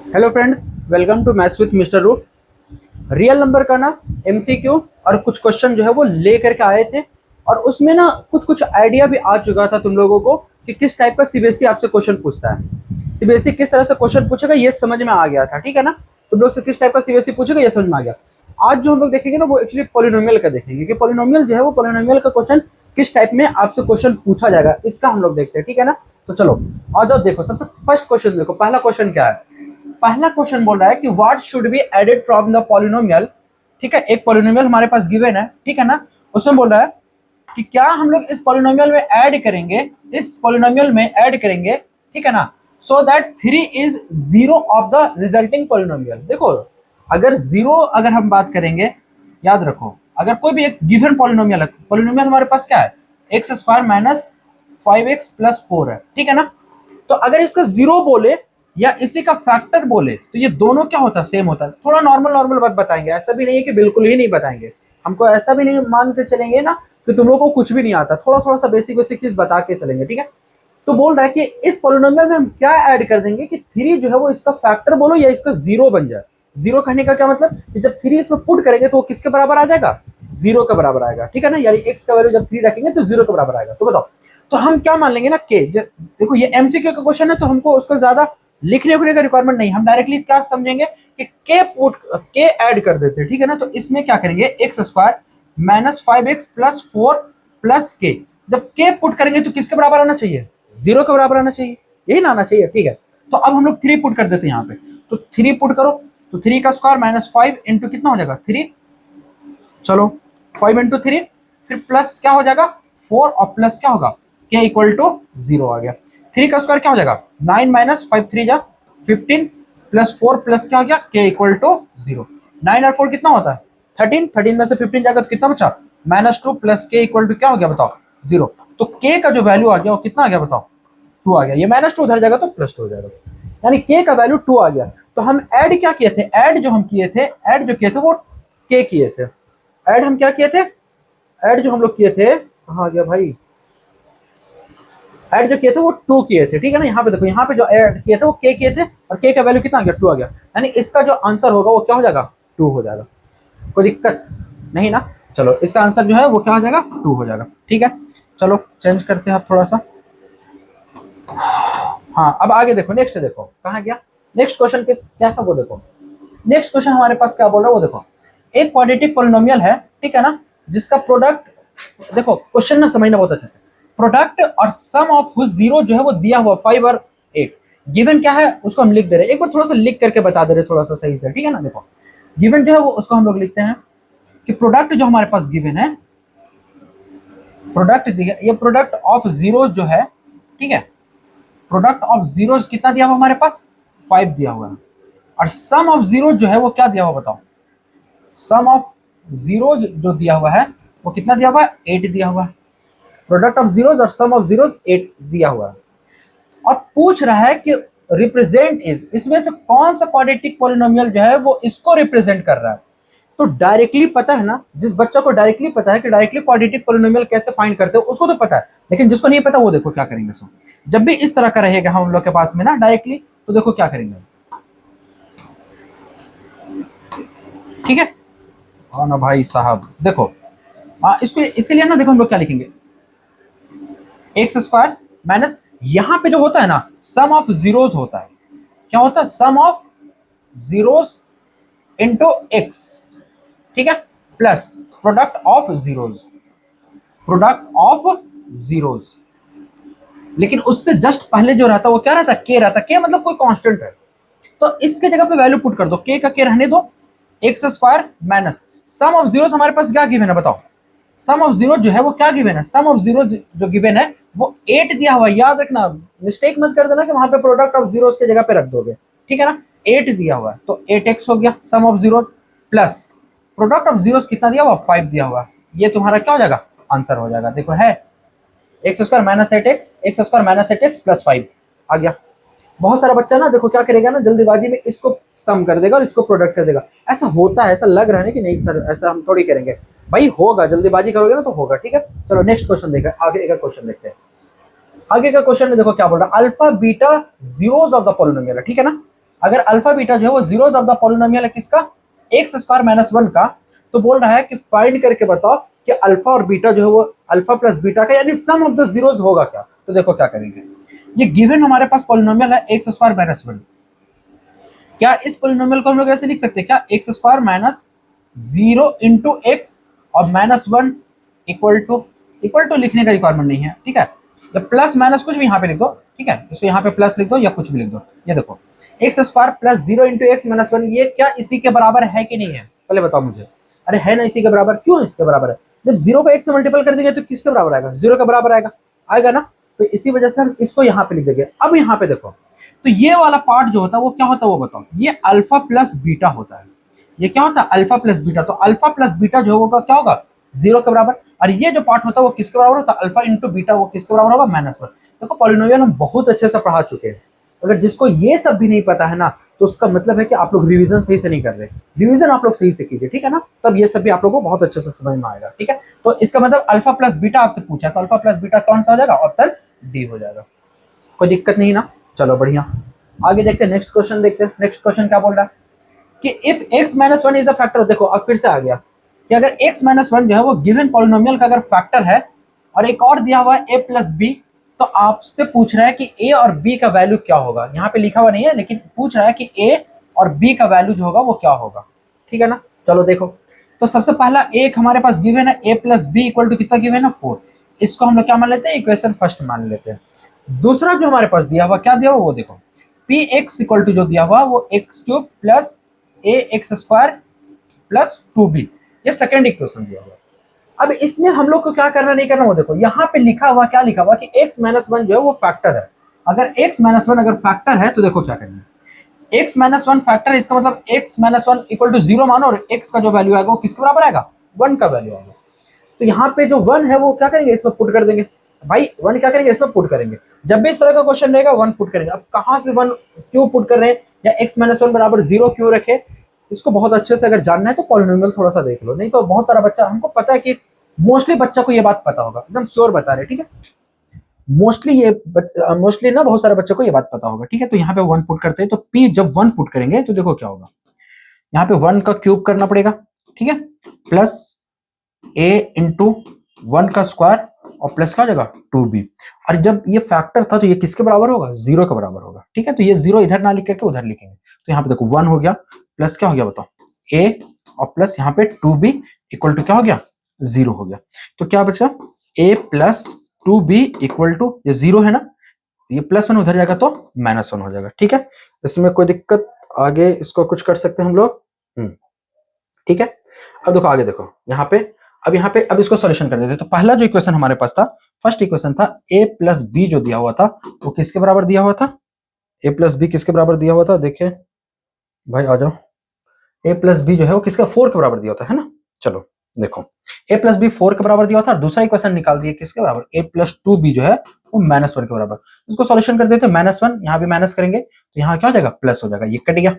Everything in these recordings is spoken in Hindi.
Hello friends, welcome to maths with mister root. Real number का ना एमसीक्यू और कुछ क्वेश्चन जो है वो ले करके आए थे, और उसमें ना कुछ कुछ आइडिया भी आ चुका था तुम लोगों को कि किस टाइप का सीबीएसई आपसे क्वेश्चन पूछता है। सीबीएसई किस तरह से क्वेश्चन पूछेगा ये समझ में आ गया था, ठीक है ना। तुम लोग से किस टाइप का सीबीएसई पूछेगा ये समझ में आ गया। आज जो हम लोग देखेंगे ना वो एक्चुअली पॉलिनोमियल का देखेंगे कि पॉलिनोमियल जो है वो पॉलिनोमियल का क्वेश्चन किस टाइप में आपसे क्वेश्चन पूछा जाएगा, इसका हम लोग देखते हैं, ठीक है ना। तो चलो और जो देखो, सबसे फर्स्ट क्वेश्चन देखो, पहला क्वेश्चन क्या है। पहला क्वेश्चन बोल रहा है कि what should be added from the polynomial. ठीक है, एक पॉलिनोमियल हमारे पास गिवन है, ठीक है ना। उसमें बोल रहा है कि क्या हम लोग इस पॉलिनोमियल में ऐड करेंगे, इस पॉलिनोमियल में ऐड करेंगे, ठीक है ना, so that 3 is zero of the resulting polynomial. देखो, अगर जीरो अगर हम बात करेंगे, याद रखो, अगर कोई भी एक गिवन पॉलिनोमियल है, पॉलिनोमियल हमारे पास क्या है, x square minus 5x plus 4 है, ठीक है ना। तो अगर इसका जीरो बोले या इसी का फैक्टर बोले तो ये दोनों क्या होता है, सेम होता है। थोड़ा नॉर्मल नॉर्मल बात बताएंगे, ऐसा भी नहीं है कि बिल्कुल ही नहीं बताएंगे। हमको ऐसा भी नहीं मान के चलेंगे ना कि तुम लोगों को कुछ भी नहीं आता, थोड़ा थोड़ा सा बेसिक बेसिक चीज बता के चलेंगे, ठीक है। तो बोल रहा है कि इस पॉलिनोमियल में हम क्या ऐड कर देंगे कि 3 जो है वो इसका फैक्टर बोलो या इसका जीरो बन जाए। जीरो कहने का क्या मतलब कि जब 3 इसमें पुट करेंगे तो वो किसके बराबर आ जाएगा, जीरो के बराबर आएगा, ठीक है ना। यानी एक्स का वैल्यू जब 3 रखेंगे तो जीरो के बराबर आएगा। तो बताओ, तो हम क्या मान लेंगे ना के। देखो ये एमसीक्यू का क्वेश्चन है तो हमको उसको ज्यादा लिखने उखने का रिक्वायरमेंट नहीं, हम डायरेक्टली क्या समझेंगे कि के ऐड कर देते हैं, ठीक है ना। तो इसमें क्या करेंगे, x square minus 5x plus 4 plus के। जब के पुट करेंगे तो किसके बराबर आना चाहिए, जीरो के बराबर आना चाहिए, यही ना आना चाहिए, ठीक है। तो अब हम लोग 3 पुट कर देते हैं यहाँ पे, तो 3 पुट करो तो 3 का स्क्वायर माइनस 5 इंटू कितना हो जाएगा 3, चलो 5 इंटू 3, फिर प्लस क्या हो जाएगा 4 और प्लस क्या होगा के इक्वल टू जीरो आ गया। 3 का स्क्वायर क्या हो जाएगा 9 माइनस 5 3 जा 15 प्लस 4 प्लस क्या हो गया के इक्वल टू जीरो। 9 और 4 कितना होता है 13, 13 में से 15 जाएगा तो कितना बचा माइनस 2 प्लस के इक्वल टू क्या हो गया बताओ जीरो। तो के का जो वैल्यू आ गया वो कितना आ गया बताओ 2 आ गया। ये माइनस 2 उधर जाएगा तो प्लस 2 हो जाएगा, यानी के का वैल्यू 2 आ गया। तो हम ऐड क्या किए थे, ऐड जो हम किए थे, ऐड जो किए थे वो के किए थे। ऐड हम क्या किए थे, ऐड जो हम लोग किए थे, कहाँ गया भाई, ऐड जो किए थे वो 2 किए थे, ठीक है ना। यहाँ पे देखो, यहाँ पे जो ऐड किए थे वो के किए थे और के का वैल्यू कितना आ गया 2 आ गया, यानी इसका जो आंसर होगा वो क्या हो जाएगा 2 हो जाएगा। कोई दिक्कत नहीं ना। चलो इसका आंसर जो है वो क्या हो जाएगा 2 हो जाएगा, ठीक है। चलो चेंज करते हैं आप थोड़ा सा। हाँ अब आगे देखो, नेक्स्ट देखो कहाँ गया, नेक्स्ट क्वेश्चन किस क्या था वो देखो। नेक्स्ट क्वेश्चन हमारे पास क्या बोल रहा है वो देखो। एक क्वाड्रेटिक पॉलिनोमियल है, ठीक है ना, जिसका प्रोडक्ट, देखो क्वेश्चन ना समझना बहुत अच्छे से। प्रोडक्ट और सम ऑफ जीरो जो है वो दिया हुआ 5 और 8, गिवन क्या है उसको हम लिख दे रहे हैं। एक बार थोड़ा सा लिख करके बता दे रहे थोड़ा सा सही से, ठीक है ना। देखो गिवन जो है वो उसको हम लोग लिखते हैं कि प्रोडक्ट जो हमारे पास गिवन है, प्रोडक्ट ये प्रोडक्ट ऑफ जीरो जो है, ठीक है, प्रोडक्ट ऑफ जीरोज कितना दिया हुआ हमारे पास 5 दिया हुआ है, और सम ऑफ जीरो जो है वो क्या दिया हुआ बताओ, सम ऑफ जीरो जो दिया हुआ है वो कितना दिया हुआ है 8 दिया हुआ है। प्रोडक्ट ऑफ जीरोज और सम ऑफ जीरोज 8 दिया हुआ है, और पूछ रहा है कि रिप्रेजेंट इज, इसमें से कौन सा क्वाड्रेटिक पॉलिनोमियल जो है वो इसको रिप्रेजेंट कर रहा है। तो डायरेक्टली पता है ना, जिस बच्चा को डायरेक्टली पता है कि डायरेक्टली क्वाड्रेटिक पॉलिनोमियल कैसे फाइंड करते हैं उसको तो पता है, लेकिन जिसको नहीं पता वो देखो क्या करेंगे। सो जब भी इस तरह का रहेगा हम लोग के पास में ना डायरेक्टली, तो देखो क्या करेंगे, ठीक है। हाँ ना भाई साहब देखो, हाँ इसको इसके लिए ना देखो हम लोग क्या लिखेंगे, एक्स स्क्वायर माइनस, यहां पे जो होता है ना सम ऑफ जीरोज होता है, क्या होता है sum of zeros into x, ठीक है, plus product of zeros, product of zeros. लेकिन उससे जस्ट पहले जो रहता है वो क्या रहता है के रहता है, के मतलब कोई कांस्टेंट है। तो इसके जगह पे वैल्यू पुट कर दो, के का के रहने दो, x square minus sum of zeros हमारे पास क्या गिवन है बताओ, सम ऑफ जीरो जो है वो क्या गिवन है, सम ऑफ जीरो जो गिवन है वो 8 दिया हुआ है। याद रखना, मिस्टेक मत कर देना कि वहां पे प्रोडक्ट ऑफ जीरोस की जगह पे रख दोगे, ठीक है ना। 8 दिया हुआ है तो 8x हो गया sum of zero, plus product of zeros कितना दिया हुआ 5 दिया हुआ है। ये तुम्हारा क्या हो जाएगा आंसर हो जाएगा। देखो है x square minus 8x, x square minus 8x plus 5 आ गया। बहुत सारा बच्चा ना देखो क्या करेगा ना, जल्दीबाजी में इसको सम कर देगा और इसको प्रोडक्ट कर देगा। ऐसा होता है, ऐसा लग रहा है कि नहीं सर ऐसा हम थोड़ी करेंगे भाई, होगा, जल्दीबाजी करोगे ना तो होगा, ठीक है। चलो नेक्स्ट क्वेश्चन देखा, आगे एक क्वेश्चन देखते हैं। आगे का क्वेश्चन में देखो क्या बोल रहा है, alpha beta zeros of the polynomial है, ठीक है ना। अगर अल्फा बीटा जो है वो जीरोस ऑफ द पॉलिनोमियल है किसका, एक्स स्क्वायर माइनस 1 का, तो बोल रहा है कि फाइंड करके बताओ कि अल्फा और बीटा जो है वो अल्फा प्लस बीटा का यानी सम ऑफ द जीरोस होगा क्या। तो देखो क्या करेंगे, ये गिवन हमारे पास पॉलिनोमियल है एक्स स्क्वायर माइनस 1, क्या इस पॉलिनोमियल को हम लोग ऐसे लिख सकते हैं क्या, x square minus 0 into x और माइनस 1 इक्वल टू लिखने का रिक्वायरमेंट नहीं है, ठीक है। या प्लस माइनस कुछ भी यहाँ पे लिख दो, ठीक है, इसको यहाँ पे प्लस लिख दो या कुछ भी लिख दो। ये देखो x square plus 0 into x minus 1, ये क्या इसी के बराबर है कि नहीं है, पहले बताओ मुझे। अरे है ना इसी के बराबर, क्यों इसके बराबर है, जब 0 को x से मल्टीपल कर देंगे तो किसके बराबर आएगा, 0 के बराबर आएगा, आएगा ना। तो इसी वजह से हम इसको यहाँ पे लिख देंगे। अब यहाँ पे देखो, तो ये वाला पार्ट जो होता है वो क्या होता है वो बताओ, ये अल्फा प्लस बीटा होता है। ये क्या होता है, अल्फा प्लस बीटा। तो अल्फा प्लस बीटा जो होगा क्या होगा, 0 के बराबर। और ये जो पार्ट होता है वो किसके बराबर होता है, अल्फा इंटू बीटा, वो किसके बराबर होगा, माइनस 1। देखो पॉलिनोमियल हम बहुत अच्छे से पढ़ा चुके हैं, अगर जिसको ये सब भी नहीं पता है ना, तो उसका मतलब है कि आप लोग रिवीजन सही से नहीं कर रहे। रिवीजन आप लोग सही से कीजिए, ठीक है ना, तब ये सब भी आप लोगों को बहुत अच्छे से समझ में आएगा, ठीक है। तो इसका मतलब अल्फा प्लस बीटा आपसे पूछा, तो अल्फा प्लस बीटा कौन सा हो जाएगा, ऑप्शन डी हो जाएगा। कोई दिक्कत नहीं ना, चलो बढ़िया। आगे देखते हैं, नेक्स्ट क्वेश्चन देखते हैं। नेक्स्ट क्वेश्चन क्या बोल रहा है कि if x minus 1 is a factor, देखो अब फिर से आ गया कि अगर x माइनस 1 जो है वो गिवन पॉलिनोमियल का अगर फैक्टर है और एक और दिया हुआ है a प्लस बी, तो आपसे पूछ रहा है कि a और b का वैल्यू क्या होगा। यहाँ पे लिखा हुआ नहीं है लेकिन पूछ रहा है कि a और b का वैल्यू जो होगा वो क्या होगा, ठीक है ना। चलो देखो, तो सबसे पहला एक हमारे पास गिवन है a plus B equal to कितना गिवन है, 4। इसको हम लोग क्या मान लेते हैं, इक्वेशन फर्स्ट मान लेते हैं। दूसरा जो हमारे पास दिया हुआ, क्या दिया हुआ वो देखो, पी एक्स इक्वल टू जो दिया हुआ वो एक्स क्यूब प्लस ए एक्स स्क्वायर प्लस 2b, ये सेकेंड इक्वेशन दिया हुआ। अब इसमें हम लोग को क्या करना नहीं करना वो देखो, यहाँ पे लिखा हुआ क्या लिखा हुआ कि x माइनस 1 जो है वो फैक्टर है। अगर x माइनस 1 अगर फैक्टर है तो देखो क्या करना है, x माइनस 1 फैक्टर है, इसका मतलब x माइनस 1 इक्वल टू 0 मानो और x का जो वैल्यू आएगा वो किसके बराबर आएगा, 1 का वैल्यू आएगा। तो यहाँ पे जो 1 है वो क्या करेंगे, इसमें पुट कर देंगे भाई, 1 क्या करेंगे इसमें पुट करेंगे। जब भी इस तरह का क्वेश्चन रहेगा 1 पुट करेंगे। अब कहाँ से 1 क्यों पुट कर रहे हैं, या x माइनस 1 बराबर 0 क्यों रखे, इसको बहुत अच्छे से अगर जानना है तो पॉलिनोमियल थोड़ा सा देख लो, नहीं तो बहुत सारा बच्चा, हमको पता है कि मोस्टली बच्चा को ये बात पता होगा, एकदम श्योर बता रहे, ठीक है। मोस्टली ना बहुत सारे बच्चों को ये बात पता होगा, ठीक है। तो यहाँ पे 1 पुट करते हैं, तो p जब 1 पुट करेंगे तो देखो क्या होगा, यहाँ पे 1 का क्यूब करना पड़ेगा, ठीक है, प्लस a इंटू 1 का स्क्वायर और प्लस का जगह 2b। और जब ये फैक्टर था तो ये किसके बराबर होगा, 0 के बराबर होगा, ठीक है। तो ये 0 इधर ना लिख करके उधर लिखेंगे, तो यहाँ पे देखो 1 हो गया प्लस क्या हो गया बताओ, a और प्लस यहाँ पे 2b इक्वल टू क्या हो गया, 0 हो गया। तो क्या बचा, a plus 2b equal to, ये 0 है ना, ये प्लस 1 उधर जाएगा तो माइनस 1 हो जाएगा, ठीक है। इसमें कोई दिक्कत, आगे इसको कुछ कर सकते हैं हम लोग, ठीक है। अब देखो आगे देखो, यहाँ पे अब इसको सॉल्यूशन कर देते हैं। तो पहला जो इक्वेशन हमारे पास था, फर्स्ट इक्वेशन था a प्लस बी जो दिया हुआ था वो किसके बराबर दिया हुआ था, a प्लस बी किसके बराबर दिया हुआ था, देखें भाई आ जाओ, a प्लस बी जो है वो किसका, 4 के बराबर दिया होता है ना। चलो देखो a प्लस बी 4 के बराबर दिया होता है, और दूसरा इक्वेशन निकाल दिए किसके बराबर, a प्लस 2b जो है वो माइनस 1 के बराबर। इसको सॉल्यूशन कर देते हैं, माइनस 1 यहाँ भी माइनस करेंगे तो यहाँ क्या हो जाएगा, प्लस हो जाएगा, ये कट गया।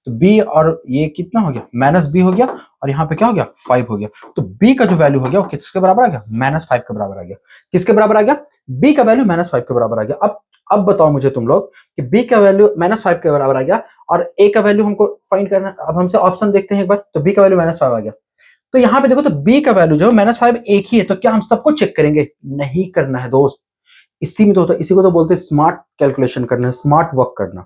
तो b और ये कितना हो गया, माइनस b हो गया, और यहाँ पे क्या हो गया, 5 हो गया। तो b का जो वैल्यू हो गया वो किसके बराबर आ गया, माइनस 5 के बराबर आ गया। किसके बराबर आ गया, b का वैल्यू माइनस 5 के बराबर आ गया। अब बताओ मुझे तुम लोग कि b का वैल्यू माइनस 5 के बराबर आ गया और a का वैल्यू हमको फाइंड करना। अब हमसे ऑप्शन देखते हैं एक बार, तो b का वैल्यू माइनस 5 आ गया। तो यहाँ पे देखो, तो b का वैल्यू जो माइनस 5 एक ही है, तो क्या हम सबको चेक करेंगे, नहीं करना है दोस्त। इसी में तो होता है, इसी को तो बोलते हैं स्मार्ट कैलकुलेशन करना, स्मार्ट वर्क करना।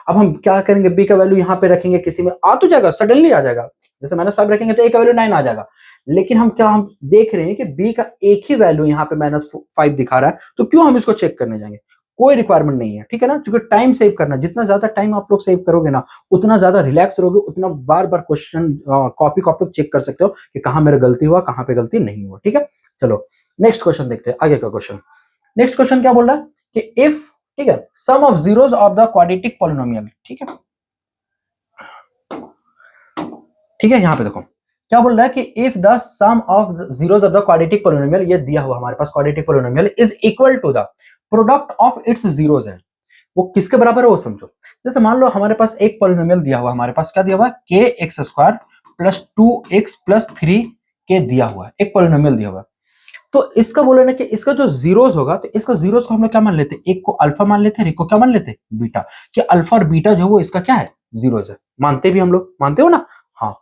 अब हम क्या करेंगे, b का वैल्यू यहाँ पे रखेंगे, किसी में आ तो जाएगा, सडनली आ जाएगा, जैसे माइनस 5 रखेंगे तो a का वैल्यू 9 आ जाएगा। लेकिन हम देख रहे हैं कि b का एक ही वैल्यू यहाँ पे माइनस 5 दिखा रहा है, तो क्यों हम इसको चेक करने जाएंगे, कोई रिक्वायरमेंट नहीं है, ठीक है ना। क्योंकि टाइम सेव करना, जितना ज्यादा टाइम आप लोग सेव करोगे ना, उतना ज्यादा रिलैक्स रहोगे, उतना बार बार क्वेश्चन कॉपी चेक कर सकते हो कि कहाँ मेरा गलती हुआ, कहाँ पे गलती नहीं हुआ, ठीक है। चलो नेक्स्ट क्वेश्चन देखते हैं, आगे का क्वेश्चन। नेक्स्ट क्वेश्चन क्या बोल रहा है कि इफ, ठीक है, sum of zeros of the quadratic polynomial, ठीक है, ठीक है। यहाँ पे देखो क्या बोल रहा है कि if the sum of zeros of the quadratic polynomial, ये दिया हुआ हमारे पास quadratic polynomial is equal to the product of its zeros है, वो किसके बराबर है वो समझो। जैसे मान लो हमारे पास एक पॉलिनोमियल दिया हुआ, हमारे पास क्या दिया हुआ है, के x square plus 2x plus 3 के दिया हुआ है, एक पॉलिनोमियल दिया हुआ है। तो इसका बोले ना कि इसका जो जीरोस होगा, तो इसका जीरोस को हम लोग क्या मान लेते हैं, एक को अल्फा मान लेते हैं, एक को क्या मान लेते हैं, बीटा, कि अल्फा और बीटा जो है वो इसका क्या है, जीरोस है। मानते भी हम लोग, मानते हो ना? हाँ,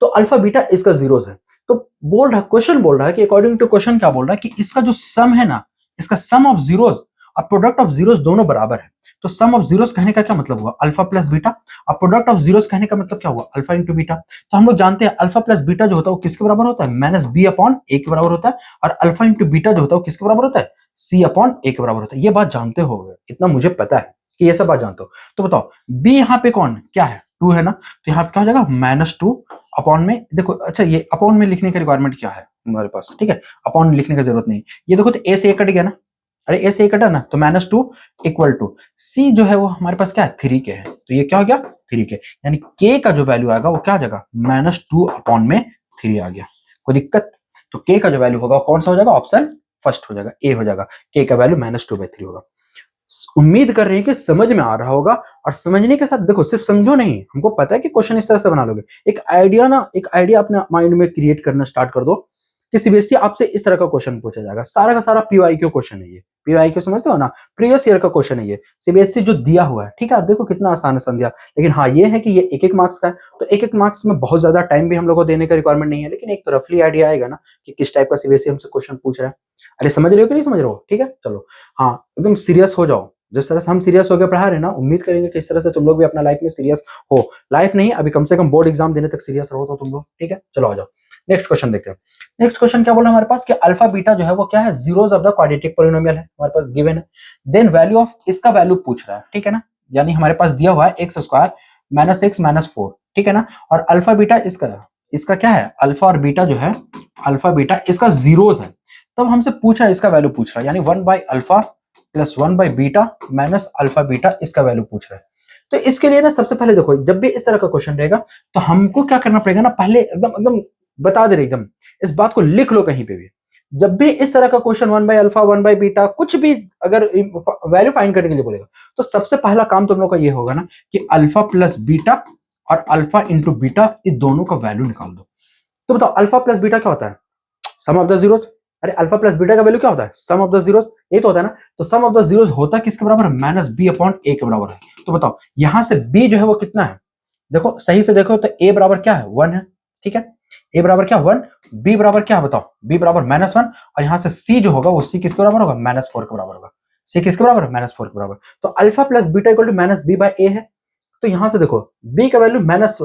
तो अल्फा बीटा इसका जीरोस है। तो बोल रहा, क्वेश्चन बोल रहा है कि अकॉर्डिंग टू क्वेश्चन क्या बोल रहा है कि इसका जो सम है ना, इसका सम ऑफ जीरोस और प्रोडक्ट ऑफ जीरोस दोनों बराबर है। तो सम ऑफ जीरोस कहने का क्या मतलब हुआ, अल्फा प्लस बीटा, और प्रोडक्ट ऑफ जीरोस कहने का मतलब क्या हुआ, अल्फा इंटू बीटा। तो हम लोग जानते हैं अल्फा प्लस बीटा जो होता है वो किसके बराबर होता है, माइनस बी अपॉन ए के बराबर होता है, और अल्फा इंटू बीटा जो होता है वो किसके बराबर होता है, सी अपॉन ए के बराबर होता है। ये बात जानते हो, इतना मुझे पता है कि ये सब बात जानते हो। तो बताओ बी यहाँ पे कौन क्या है, टू है ना, तो यहाँ पे क्या हो जाएगा, माइनस टू अपॉन में, देखो अच्छा ये अपॉन में लिखने का रिक्वायरमेंट क्या है हमारे पास, ठीक है, अपॉन लिखने का जरूरत नहीं। ये देखो तो ए से ए कट गया ना, अरे ए से ए कटा ना, तो माइनस टू इक्वल टू सी जो है वो हमारे पास क्या है, थ्री के है, तो ये क्या हो गया, थ्री के, यानी के का जो वैल्यू आएगा वो क्या आ जाएगा, माइनस टू अपॉन में थ्री आ गया। कोई दिक्कत? तो के का जो वैल्यू होगा कौन सा हो जाएगा, ऑप्शन फर्स्ट हो जाएगा, ए हो जाएगा, के का value minus two by three होगा। उम्मीद कर रहे हैं कि समझ में आ रहा होगा, और समझने के साथ देखो सिर्फ समझो नहीं, हमको पता है कि क्वेश्चन इस तरह से बना लोगे, एक आइडिया ना, एक आइडिया अपने माइंड में क्रिएट करना स्टार्ट कर दो कि सीबीएसई आपसे इस तरह का क्वेश्चन पूछा जाएगा। सारा का सारा पीवाईक्यू क्वेश्चन है ये, पीवाईक्यू समझते हो ना, प्रीवियस ईयर का क्वेश्चन है ये, सीबीएसई जो दिया हुआ है, ठीक है। देखो कितना आसान आसान दिया, लेकिन हाँ ये है कि ये एक एक मार्क्स का है, तो एक एक मार्क्स में बहुत ज्यादा टाइम भी हम लोग को देने का रिक्वायरमेंट नहीं है, लेकिन एक तो रफली आइडिया आएगा ना कि किस टाइप का सीबीएसई हमसे क्वेश्चन पूछ रहा है। अरे समझ रहे हो कि नहीं समझ रहे हो, ठीक है चलो, हाँ एकदम सीरियस हो जाओ, जिस तरह से हम सीरियस होकर पढ़ा रहे हैं ना, उम्मीद करेंगे कि इस तरह से तुम लोग भी अपना लाइफ में सीरियस हो। लाइफ नहीं, अभी कम से कम बोर्ड एग्जाम देने तक सीरियस रहो तो तुम लोग, ठीक है। चलो आ जाओ, नेक्स्ट क्वेश्चन देखते हैं। नेक्स्ट क्वेश्चन क्या बोला हमारे पास कि अल्फा बीटा जो है वो क्या है, zeros of the quadratic polynomial है, हमारे पास गिवन है। देन वैल्यू ऑफ इसका वैल्यू पूछ रहा है, ठीक है ना, यानी हमारे पास दिया हुआ है x square minus x minus four, ठीक है ना, और अल्फा बीटा इसका इसका क्या है, अल्फा और बीटा जो है, अल्फा बीटा इसका जीरोस है। तब हमसे पूछ रहा है, इसका वैल्यू पूछ रहा है, यानी one by alpha plus one by beta minus alpha beta, इसका वैल्यू पूछ रहा है। तो इसके लिए ना सबसे पहले देखो, जब भी इस तरह का क्वेश्चन रहेगा तो हमको क्या करना पड़ेगा ना, पहले एकदम एकदम बता दे रहे, एकदम इस बात को लिख लो कहीं पे भी। जब भी इस तरह का question one by alpha one by beta कुछ भी अगर वैल्यू फाइंड करने के लिए बोलेगा, तो सबसे पहला काम तुम लोग का ये होगा ना कि अल्फा प्लस बीटा और अल्फा इंटू बीटा, इस दोनों का वैल्यू निकाल दो। तो बताओ अल्फा प्लस बीटा क्या होता है, सम ऑफ द जीरोस। अरे अल्फा प्लस बीटा का वैल्यू क्या होता है, सम ऑफ द जीरोस, ये तो होता है ना। तो सम ऑफ द जीरोस होता है किसके बराबर है, माइनस बी अपॉन ए के बराबर है। तो बताओ यहां से बी जो है वो कितना है, देखो सही से देखो तो ए बराबर क्या है, वन है, ठीक है, ए बराबर क्या वन, बी बराबर क्या है बताओ, बी बराबर माइनस वन, और यहां से सी जो होगा वो सी किसके बराबर होगा, माइनस फोर के बराबर होगा। सी किसके बराबर है, माइनस फोर के बराबर। तो alpha plus beta equal to minus b by a है। तो यहां से देखो b का वैल्यू माइनस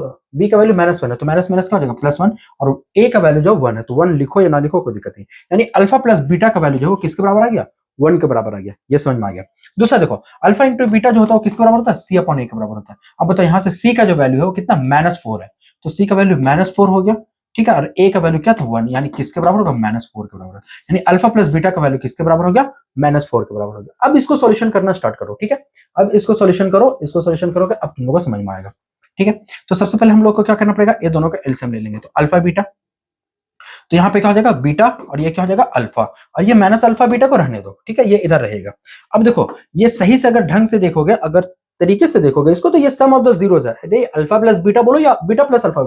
वन है, तो माइनस माइनस क्या हो जाएगा प्लस वन, और a का वैल्यू जो वन है, तो वन लिखो या ना लिखो कोई दिक्कत नहीं, यानी अल्फा प्लस बीटा का वैल्यू जो है किसके बराबर आ गया, वन के बराबर आ गया। ये समझ में आ गया। दूसरा देखो अल्फा इंटू बीटा जो होता है वो किसके बराबर होता है, सी अपॉन ए के बराबर होता है। अब बताओ यहाँ से सी का जो वैल्यू है वो कितना, माइनस फोर है, तो सी का वैल्यू माइनस फोर हो गया, ठीक है, और ए का वैल्यू क्या था, वन, यानी किसके बराबर होगा, माइनस फोर के बराबर, यानी अल्फा प्लस बीटा का वैल्यू किसके बराबर हो गया, माइनस फोर के बराबर हो गया। अब इसको सॉल्यूशन करना स्टार्ट करो, ठीक है, अब इसको सॉल्यूशन करो, इसको सॉल्यूशन करोगे अब तुम लोगों को समझ में आएगा, ठीक है। तो सबसे पहले हम लोग को क्या करना पड़ेगा, ये दोनों का एलसीएम ले लेंगे, तो अल्फा बीटा, तो यहाँ पे क्या हो जाएगा बीटा, और ये क्या हो जाएगा अल्फा, और ये माइनस अल्फा बीटा को रहने दो, ठीक है, ये इधर रहेगा। अब देखो ये सही से अगर ढंग से देखोगे, अगर तरीके से देखोगे इसको, तो ये सम ऑफ द जीरोस है, अल्फा प्लस बीटा बोलो या बीटा प्लस अल्फा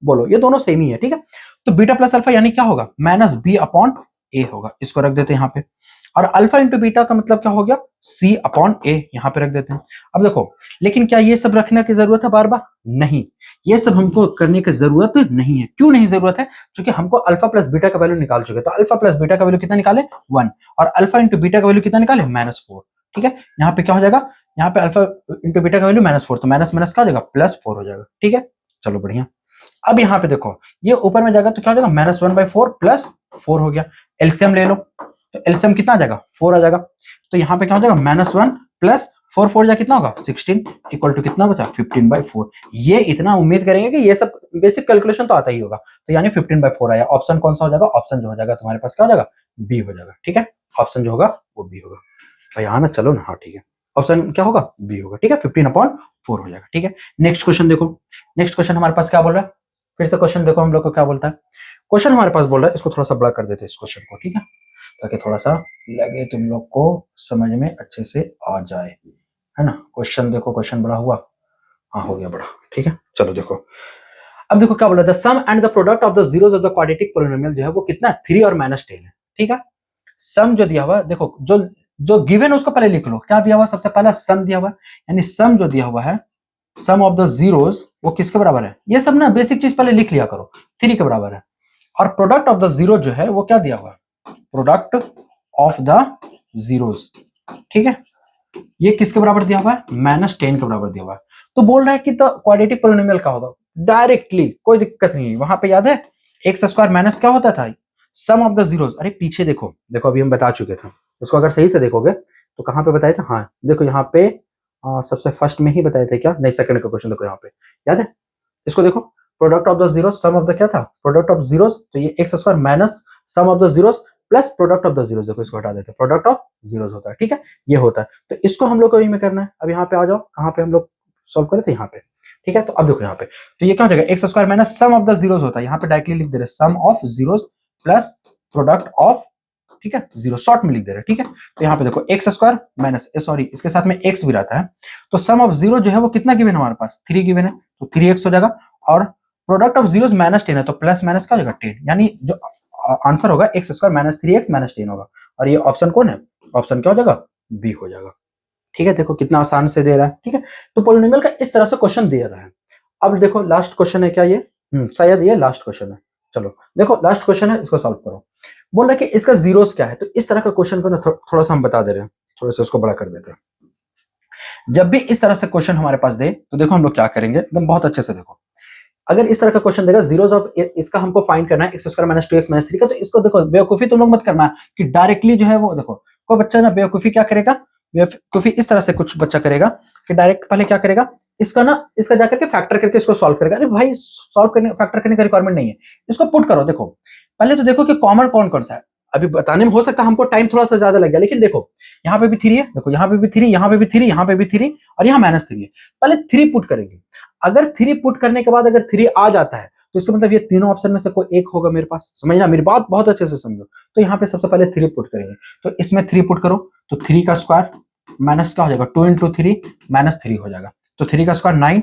बोलो, ये दोनों सेम ही है, ठीक है। तो बीटा प्लस अल्फा यानी क्या होगा, माइनस बी अपॉन ए होगा, इसको रख देते हैं यहाँ पे, और अल्फा इंटू बीटा का मतलब क्या हो गया, सी अपॉन ए, यहाँ पे रख देते हैं। अब देखो लेकिन क्या ये सब रखने की जरूरत है बार बार, नहीं, ये सब हमको करने की जरूरत नहीं है। क्यों नहीं जरूरत है, क्योंकि हमको अल्फा प्लस बीटा का वैल्यू निकाल चुके, तो अल्फा प्लस बीटा का वैल्यू कितना निकाले, वन, और अल्फा इंटू बीटा का वैल्यू कितना निकाले, माइनस फोर, ठीक है। यहाँ पे क्या हो जाएगा, यहाँ पे अल्फा इंटू बीटा का वैल्यू माइनस फोर, तो माइनस माइनस क्या हो जाएगा, प्लस फोर हो जाएगा, ठीक है। चलो बढ़िया। अब यहाँ पे देखो ये ऊपर में जाएगा तो क्या हो जाएगा, minus one by four plus four हो गया, एलसीएम ले लो, तो एलसीएम कितना आ जाएगा, फोर आ जाएगा। तो यहाँ पे क्या हो जाएगा, minus one plus four, four जा कितना होगा 16, इक्वल टू कितना बचा 15/4। ये इतना उम्मीद करेंगे कि ये सब बेसिक कैलकुलेशन तो आता ही होगा, तो यानी 15/4 आया। ऑप्शन कौन सा हो जाएगा, ऑप्शन जो हो जाएगा तुम्हारे पास क्या हो जाएगा, बी हो जाएगा, ठीक है, ऑप्शन जो होगा वो बी होगा। भाई हाँ ना, चलो ना, हाँ ठीक है, ऑप्शन क्या होगा, बी होगा, ठीक है, 15/4 हो जाएगा, ठीक है। नेक्स्ट क्वेश्चन देखो, नेक्स्ट क्वेश्चन हमारे पास क्या बोल रहा है, फिर से क्वेश्चन देखो हम लोग को क्या बोलता है। क्वेश्चन हमारे पास बोल रहा है, इसको थोड़ा सा बड़ा कर देते हैं इस क्वेश्चन को, ठीक है, ताकि थोड़ा सा लगे तुम लोग को समझ में अच्छे से आ जाए, है ना। क्वेश्चन देखो, क्वेश्चन बड़ा हुआ, हाँ हो गया बड़ा, ठीक है। चलो देखो, अब देखो क्या बोला, the sum and the product of the zeros of the quadratic polynomial जो है वो कितना है, 3 और -10 है, ठीक है। सम जो दिया हुआ है, देखो जो जो गिवन है उसको पहले लिख लो। क्या दिया हुआ, सबसे पहला सम दिया हुआ है, यानी सम जो दिया हुआ है, सम ऑफ द जीरोस वो किसके बराबर है, ये सब ना बेसिक चीज पहले लिख लिया करो, 3 के बराबर है। और प्रोडक्ट ऑफ द जीरो जो है वो क्या दिया हुआ है, प्रोडक्ट ऑफ द जीरोस, ठीक है, ये किसके बराबर दिया हुआ है, -10 के बराबर दिया हुआ है। तो बोल रहा है कि तो क्वाड्रेटिक पोलिनोमियल का होगा डायरेक्टली, कोई दिक्कत नहीं है। वहां पे याद है एक्स स्क्वायर माइनस क्या होता था, सम ऑफ द जीरोस। अरे पीछे देखो, देखो अभी हम बता चुके थे उसको, अगर सही से देखोगे तो कहां पे बताए थे, हाँ देखो यहाँ पे सबसे फर्स्ट में ही बताए थे क्या, नहीं सेकंड का क्वेश्चन देखो यहाँ पे, याद है, इसको देखो, product of the zero sum of the क्या था, प्रोडक्ट ऑफ जीरोस, तो ये x square minus sum of the zeros plus product of the zeros, देखो इसको हटा देते हैं, प्रोडक्ट ऑफ जीरोस होता है, ठीक है, ये होता है। तो इसको हम लोग को में करना है। अब यहाँ पे आ जाओ, कहाँ पे हम लोग सॉल्व करे थे, यहाँ पे, ठीक है। तो अब देखो यहाँ पे, तो ये क्या हो जाएगा, x square minus sum of the zeros होता है, यहाँ पे डायरेक्टली लिख दे रहे sum of zeros plus product of, ठीक है, जीरो शॉर्ट में लिख दे रहे, ठीक है। तो यहाँ पे देखो एक्स स्क्वायर माइनस, सॉरी इसके साथ में एक्स भी रहता है, तो सम ऑफ जीरो जो है वो कितना गिवन है हमारे पास, 3 गिवन है, तो 3x हो जाएगा, और प्रोडक्ट ऑफ जीरो -10 है, तो प्लस माइनस क्या हो जाएगा 10, यानी जो आंसर होगा x square minus 3x minus 10 होगा। और ये ऑप्शन कौन है, ऑप्शन क्या हो जाएगा, बी हो जाएगा, ठीक है। देखो कितना आसान से दे रहा है, ठीक है। तो पोलिनोमियल का इस तरह से क्वेश्चन दे रहा है। अब देखो लास्ट क्वेश्चन है क्या ये, शायद ये लास्ट क्वेश्चन है। चलो देखो लास्ट क्वेश्चन है, इसको सॉल्व करो। बोल रहा है कि इसका जीरोस क्या है, तो इस तरह का क्वेश्चन को ना थोड़ा सा हम बता दे रहे हैं, थोड़ा सा उसको बड़ा कर देते हैं। जब भी इस तरह से क्वेश्चन हमारे पास दे तो देखो हम लोग क्या करेंगे, एकदम बहुत अच्छे से देखो, अगर इस तरह का क्वेश्चन देगा जीरोस ऑफ, इसका हमको फाइंड करना है x square minus 2x minus 3 का, तो इसको देखो बेवकूफी तुम लोग मत करना कि डायरेक्टली जो है वो, देखो कोई बच्चा ना बेवकूफी क्या करेगा, बेवकूफी इस तरह से कुछ बच्चा करेगा कि डायरेक्ट पहले क्या करेगा, इसका ना, इसका जाकर के फैक्टर करके इसको सॉल्व करेगा। अरे भाई सॉल्व करने, फैक्टर करने का रिक्वायरमेंट नहीं है, इसको पुट करो। देखो पहले तो देखो कि कॉमन कौन कौन सा है, अभी बताने में हो सकता है हमको टाइम थोड़ा सा ज्यादा लग गया, लेकिन देखो यहाँ पे भी 3 है, देखो यहाँ पे भी 3, यहाँ पे भी 3, यहाँ पे भी 3 और यहाँ -3 है। पहले 3 पुट करेंगे, अगर 3 पुट करने के बाद अगर 3 आ जाता है तो इसका मतलब ये तीनों ऑप्शन में से कोई एक होगा मेरे पास, समझना मेरी बात बहुत अच्छे से समझो। तो यहाँ पे सबसे पहले 3 पुट करेंगे, तो इसमें 3 पुट करो, तो 3 का स्क्वायर माइनस क्या हो जाएगा, 2 इंटू 3 -3 हो जाएगा, तो 3 का स्क्वायर 9,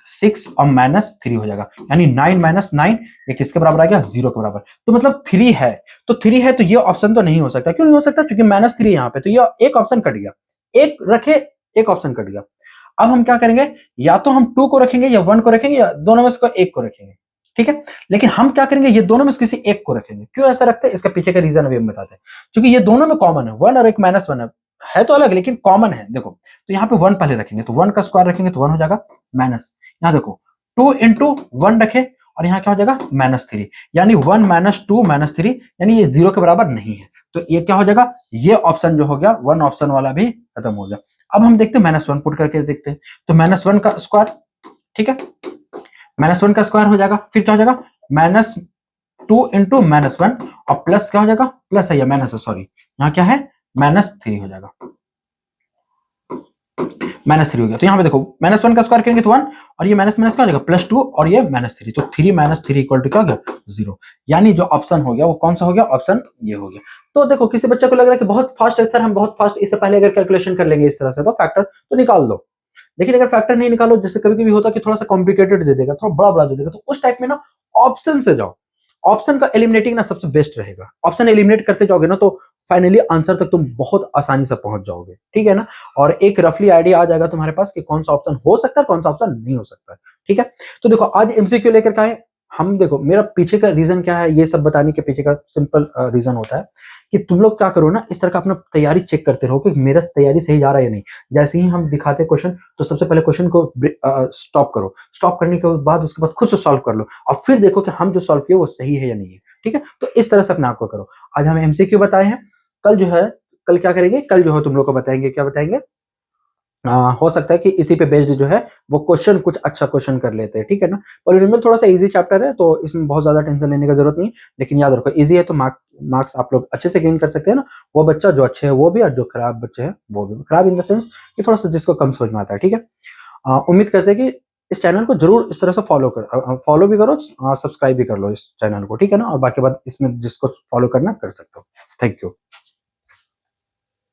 6 और -3 हो जाएगा, यानी 9 - 9 ये किसके बराबर आ गया, 0 के बराबर। तो मतलब 3 है, तो 3 है तो ये ऑप्शन तो नहीं हो सकता। क्यों नहीं हो सकता, क्योंकि -3 यहाँ पे, तो ये एक ऑप्शन कट गया, एक रखे, एक ऑप्शन कट गया। अब हम क्या करेंगे, या तो हम 2 को रखेंगे या 1 को रखेंगे, या दोनों में से एक को रखेंगे, ठीक है। लेकिन हम क्या करेंगे, ये दोनों में से किसी एक को रखेंगे। क्यों ऐसा रखते हैं, इसका पीछे का रीजन अभी हम बताते हैं। क्योंकि ये दोनों में कॉमन है, 1 और एक -1 है तो अलग लेकिन कॉमन है। देखो तो यहाँ पे 1 पहले रखेंगे, तो 1 का स्क्वायर रखेंगे तो 1 हो जाएगा माइनस, यहाँ देखो 2 इंटू 1 रखे और यहाँ क्या हो जाएगा -3, यानी 1 - 2 -3, यानी ये 0 के बराबर नहीं है। तो ये क्या हो जाएगा, ये ऑप्शन जो हो गया 1 ऑप्शन वाला भी खत्म हो गया। अब हम देखते हैं -1 पुट करके देखते हैं, तो -1 का स्क्वायर, ठीक है, -1 का स्क्वायर हो जाएगा, फिर क्या हो जाएगा -2 इंटू -1 और प्लस क्या हो जाएगा, प्लस है या माइनस है, सॉरी यहाँ क्या है -3 हो जाएगा, -3 हो गया। तो यहाँ पे देखो -1 का स्क्वायर करेंगे तो 1 और ये माइनस क्या हो जाएगा +2 और ये -3, तो 3 - 3 इक्वल टू क्या हो गया 0, यानी जो ऑप्शन हो गया वो कौन सा हो गया, ऑप्शन ये हो गया। तो देखो किसी बच्चे को लग रहा है कि बहुत फास्ट है सर, हम बहुत फास्ट इससे पहले अगर कैलकुलेशन कर लेंगे इस तरह से, तो फैक्टर तो निकाल दो। लेकिन अगर फैक्टर नहीं निकालो, जैसे कभी कभी होता है कि थोड़ा सा कॉम्प्लिकेटेड दे देगा, थोड़ा बड़ा बड़ा दे देगा, तो उस टाइप में ना ऑप्शन से जाओ, ऑप्शन का एलिमिनेटिंग ना सबसे बेस्ट रहेगा। ऑप्शन एलिमिनेट करते जाओगे ना तो फाइनली आंसर तक तुम बहुत आसानी से पहुंच जाओगे, ठीक है ना। और एक रफली आइडिया आ जाएगा तुम्हारे पास कि कौन सा ऑप्शन हो सकता है, कौन सा ऑप्शन नहीं हो सकता है, ठीक है। तो देखो आज एमसीक्यू लेकर का है हम, देखो मेरा पीछे का रीजन क्या है, ये सब बताने के पीछे का सिंपल रीजन होता है कि तुम लोग क्या करो ना, इस तरह का अपना तैयारी चेक करते रहो कि मेरा तैयारी सही जा रहा है या नहीं। जैसे ही हम दिखाते क्वेश्चन तो सबसे पहले क्वेश्चन को स्टॉप करो, स्टॉप करने के बाद उसके बाद खुद से सॉल्व कर लो और फिर देखो कि हम जो सॉल्व किए वो सही है या नहीं है, ठीक है। तो इस तरह से अपने आप को करो। आज हम एमसीक्यू बताए हैं, कल जो है, कल क्या करेंगे, कल जो है तुम लोग को बताएंगे, क्या बताएंगे, हो सकता है कि इसी पे बेस्ड जो है वो क्वेश्चन कुछ अच्छा क्वेश्चन कर लेते हैं, ठीक है ना। पॉलिनोमियल थोड़ा सा इजी चैप्टर है तो इसमें बहुत ज्यादा टेंशन लेने की जरूरत नहीं, लेकिन याद रखो इजी है तो मार्क्स आप लोग अच्छे से गेन कर सकते हैं ना। वो बच्चा जो अच्छे है वो भी, और जो खराब बच्चे हैं वो भी, खराब इन द सेंस कि थोड़ा सा जिसको कम समझ में आता है, ठीक है। उम्मीद करते हैं कि इस चैनल को जरूर इस तरह से फॉलो भी करो, सब्सक्राइब भी कर लो इस चैनल को, ठीक है ना। और बाकी बात इसमें जिसको फॉलो करना कर सकते हो। Thank you.